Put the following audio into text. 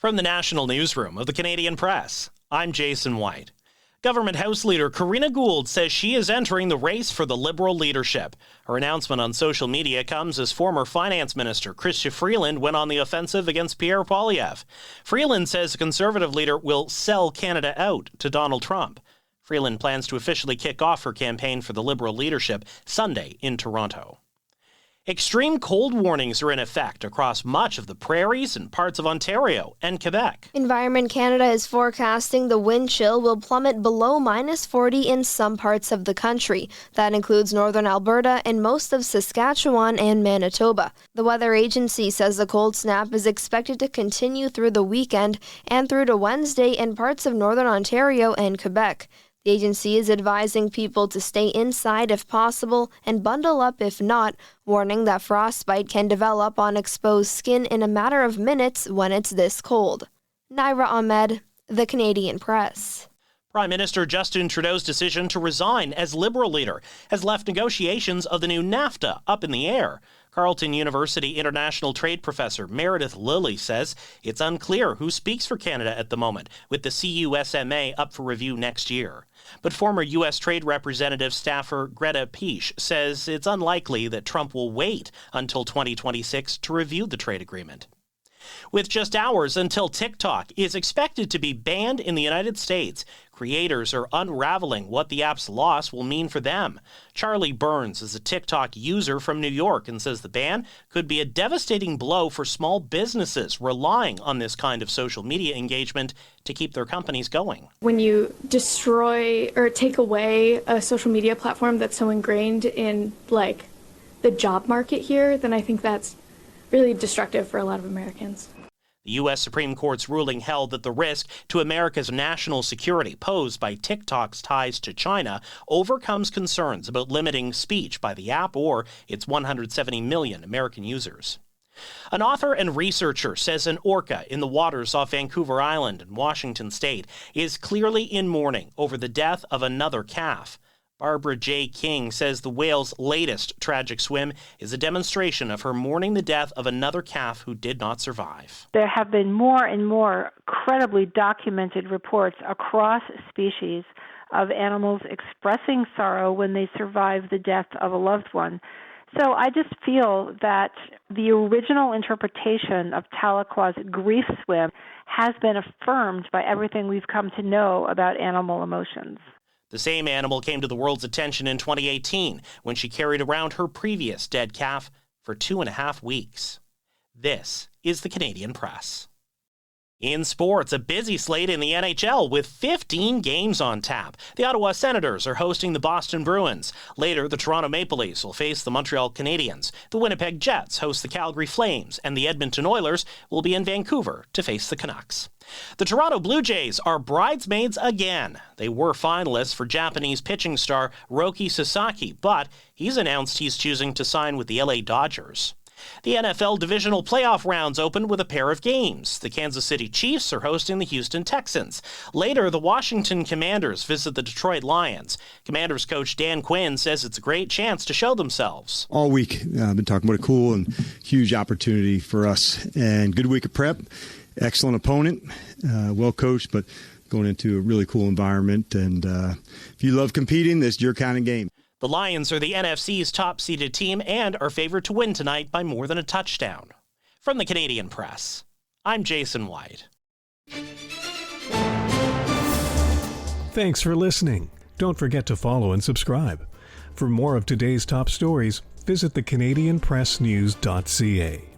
From the National Newsroom of the Canadian Press, I'm Jason White. Government House Leader Karina Gould says she is entering the race for the Liberal leadership. Her announcement on social media comes as former Finance Minister Chrystia Freeland went on the offensive against Pierre Poilievre. Freeland says the Conservative leader will sell Canada out to Donald Trump. Freeland plans to officially kick off her campaign for the Liberal leadership Sunday in Toronto. Extreme cold warnings are in effect across much of the prairies and parts of Ontario and Quebec. Environment Canada is forecasting the wind chill will plummet below -40 in some parts of the country. That includes northern Alberta and most of Saskatchewan and Manitoba. The weather agency says the cold snap is expected to continue through the weekend and through to Wednesday in parts of northern Ontario and Quebec. The agency is advising people to stay inside if possible and bundle up if not, warning that frostbite can develop on exposed skin in a matter of minutes when it's this cold. Naira Ahmed, The Canadian Press. Prime Minister Justin Trudeau's decision to resign as Liberal leader has left negotiations of the new NAFTA up in the air. Carleton University international trade professor Meredith Lilly says it's unclear who speaks for Canada at the moment, with the CUSMA up for review next year. But former U.S. Trade Representative staffer Greta Peach says it's unlikely that Trump will wait until 2026 to review the trade agreement. With just hours until TikTok is expected to be banned in the United States, creators are unraveling what the app's loss will mean for them. Charlie Burns is a TikTok user from New York and says the ban could be a devastating blow for small businesses relying on this kind of social media engagement to keep their companies going. When you destroy or take away a social media platform that's so ingrained in the job market here, then I think that's really destructive for a lot of Americans. The U.S. Supreme Court's ruling held that the risk to America's national security posed by TikTok's ties to China overcomes concerns about limiting speech by the app or its 170 million American users. An author and researcher says an orca in the waters off Vancouver Island in Washington state is clearly in mourning over the death of another calf. Barbara J. King says the whale's latest tragic swim is a demonstration of her mourning the death of another calf who did not survive. There have been more and more credibly documented reports across species of animals expressing sorrow when they survive the death of a loved one. So I just feel that the original interpretation of Tahlequah's grief swim has been affirmed by everything we've come to know about animal emotions. The same animal came to the world's attention in 2018 when she carried around her previous dead calf for 2.5 weeks. This is the Canadian Press. In sports, a busy slate in the NHL with 15 games on tap. The Ottawa Senators are hosting the Boston Bruins. Later, the Toronto Maple Leafs will face the Montreal Canadiens. The Winnipeg Jets host the Calgary Flames, and the Edmonton Oilers will be in Vancouver to face the Canucks. The Toronto Blue Jays are bridesmaids again. They were finalists for Japanese pitching star Roki Sasaki, but he's announced he's choosing to sign with the LA Dodgers. The NFL divisional playoff rounds open with a pair of games. The Kansas City Chiefs are hosting the Houston Texans. Later, the Washington Commanders visit the Detroit Lions. Commanders coach Dan Quinn says it's a great chance to show themselves. All week, I've been talking about a cool and huge opportunity for us. And good week of prep, excellent opponent, well coached, but going into a really cool environment. And if you love competing, this is your kind of game. The Lions are the NFC's top-seeded team and are favored to win tonight by more than a touchdown. From the Canadian Press, I'm Jason White. Thanks for listening. Don't forget to follow and subscribe. For more of today's top stories, visit thecanadianpressnews.ca.